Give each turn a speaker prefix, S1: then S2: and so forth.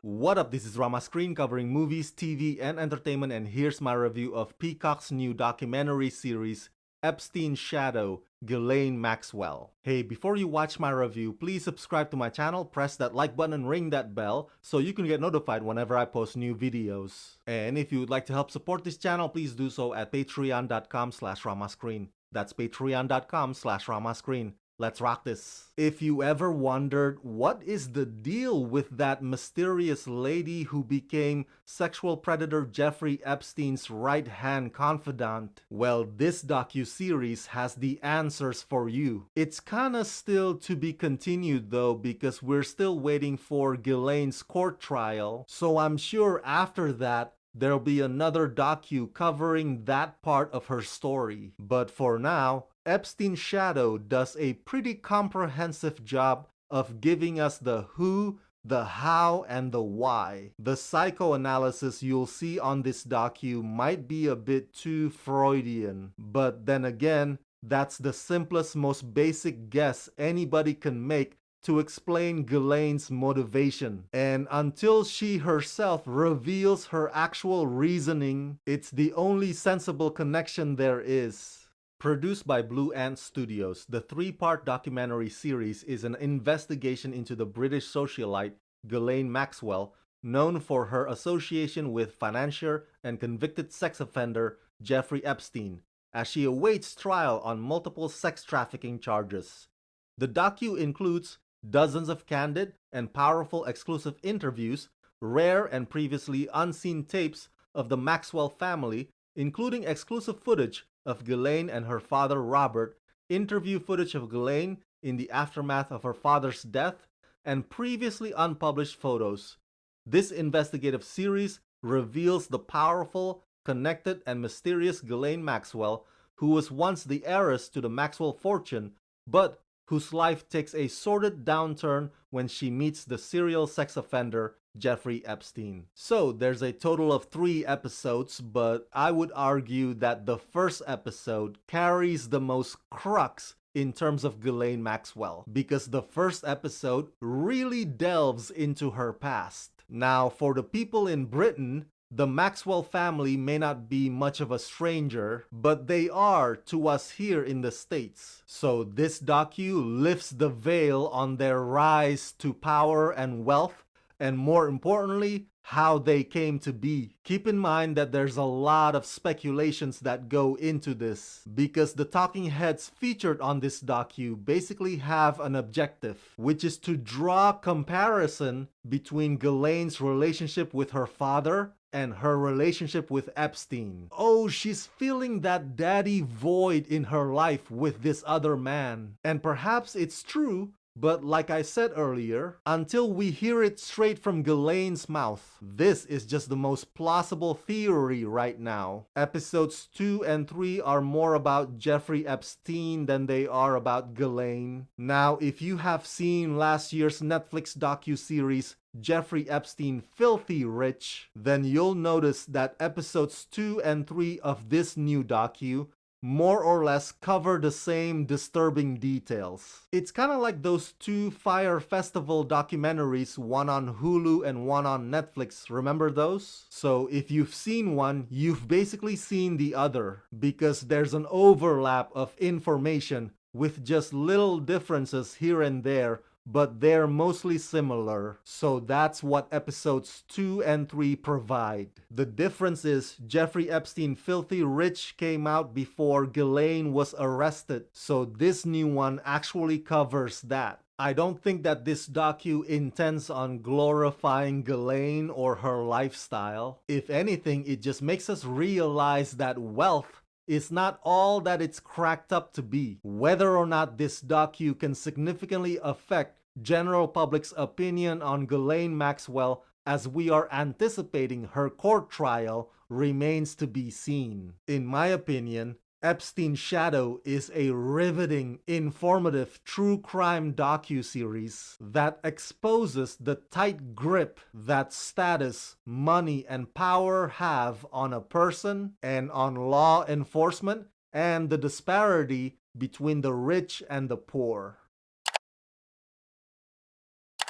S1: What up, this is Rama Screen covering movies, TV, and entertainment, and here's my review of Peacock's new documentary series, Epstein's Shadow, Ghislaine Maxwell. Hey, before you watch my review, please subscribe to my channel, press that like button and ring that bell so you can get notified whenever I post new videos. And if you would like to help support this channel, please do so at patreon.com/ramascreen. That's patreon.com/ramascreen. Let's rock this. If you ever wondered what is the deal with that mysterious lady who became sexual predator Jeffrey Epstein's right-hand confidant, well, this docu-series has the answers for you. It's kinda still to be continued though, because we're still waiting for Ghislaine's court trial, so I'm sure after that there'll be another docu covering that part of her story. But for now, Epstein's Shadow does a pretty comprehensive job of giving us the who, the how, and the why. The psychoanalysis you'll see on this docu might be a bit too Freudian, but then again, that's the simplest, most basic guess anybody can make to explain Ghislaine's motivation. And until she herself reveals her actual reasoning, it's the only sensible connection there is. Produced by Blue Ant Studios, the three-part documentary series is an investigation into the British socialite Ghislaine Maxwell, known for her association with financier and convicted sex offender Jeffrey Epstein, as she awaits trial on multiple sex trafficking charges. The docu includes dozens of candid and powerful exclusive interviews, rare and previously unseen tapes of the Maxwell family, including exclusive footage of Ghislaine and her father Robert, interview footage of Ghislaine in the aftermath of her father's death, and previously unpublished photos. This investigative series reveals the powerful, connected, and mysterious Ghislaine Maxwell, who was once the heiress to the Maxwell fortune, but whose life takes a sordid downturn when she meets the serial sex offender Jeffrey Epstein. So there's a total of 3 episodes, but I would argue that the first episode carries the most crux in terms of Ghislaine Maxwell, because the first episode really delves into her past. Now, for the people in Britain, the Maxwell family may not be much of a stranger, but they are to us here in the States. So this docu lifts the veil on their rise to power and wealth, and more importantly, how they came to be. Keep in mind that there's a lot of speculations that go into this, because the talking heads featured on this docu basically have an objective, which is to draw comparison between Ghislaine's relationship with her father and her relationship with Epstein. Oh, she's feeling that daddy void in her life with this other man. And perhaps it's true, but like I said earlier, until we hear it straight from Ghislaine's mouth, this is just the most plausible theory right now. Episodes 2 and 3 are more about Jeffrey Epstein than they are about Ghislaine. Now, if you have seen last year's Netflix docu-series Jeffrey Epstein Filthy Rich, then you'll notice that episodes 2 and 3 of this new docu more or less cover the same disturbing details. It's kind of like those 2 Fire Festival documentaries, one on Hulu and one on Netflix. Remember those? So if you've seen one, you've basically seen the other, because there's an overlap of information with just little differences here and there, but they're mostly similar. So that's what episodes 2 and 3 provide. The difference is Jeffrey Epstein Filthy Rich came out before Ghislaine was arrested, so this new one actually covers that. I don't think that this docu intends on glorifying Ghislaine or her lifestyle. If anything, it just makes us realize that wealth is not all that it's cracked up to be. Whether or not this docu can significantly affect general public's opinion on Ghislaine Maxwell as we are anticipating her court trial remains to be seen. In my opinion, Epstein's Shadow is a riveting, informative, true crime docu-series that exposes the tight grip that status, money, and power have on a person and on law enforcement, and the disparity between the rich and the poor.